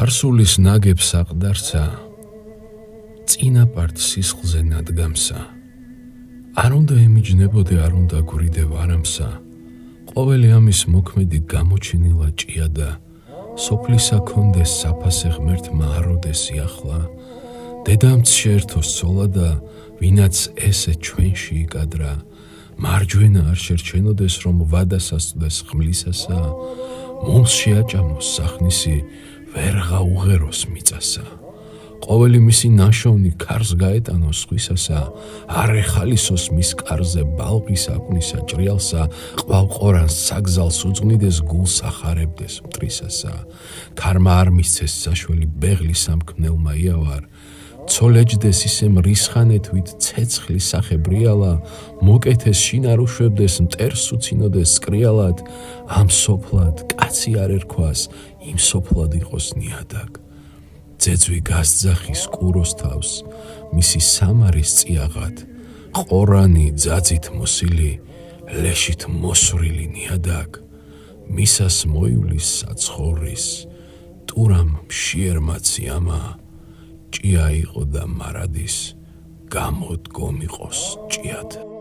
ხარსულის ნაგებს აყდარსა, წინაპართ სისხლზე ნადგამსა. არ უნდა ემიჯნებოდე, არ უნდა გვრიდე ვარამსა. ყოველი ამის მოქმედი გამოჩენილა ჭიადა. სოფლისა კონდეს საფასე ღმერთმა აროდეს იახლა. დედამც შეერთოს ცოლადა, ვინაც ესე ჩვენში იკადრა. მარჯვენა არ შერჩენოდეს, რომ ვადა სასწდეს ხმლისასა. მომს შეაჭამოს სახნისი, ვერ გაუღეროს მიწასა. ყოველი მისი ნაშოვნი ქარს გაეტანოს სხვისასა. არ ეხალისოს მის კარზე ბალღის აკვნისა ჭრიალსა. ყვალ ყორანს საგზალს უძღნიდეს, გულს ახარებდეს მტრისასა. ქარმა არ მისცეს საშველი ბეღლი სამქმნელმა იავარ. ცოლეჯდეს ისე მრისხანეთ, ვით ცეცხლის სახე ბრიალა. მოკეთეს შინ არ უშვებდეს, მტერს უცინოდეს სკრიალად. ამ სოფლად კაცი არ ერქვას, იმ სოფლად იყოს ნიადაგ. ძეძვი გასძახის კუროს თავს, მისი სამარის წიაღად. ყორანი ძაძით მოსილი, ლეშით მოსვრილი ნიადაგ. მისას მოივლის საცხოვრის, ტურამ მშიერმაცი ამა. ჭია იყო და მარადის, გამოდგომიყოს ჭიად.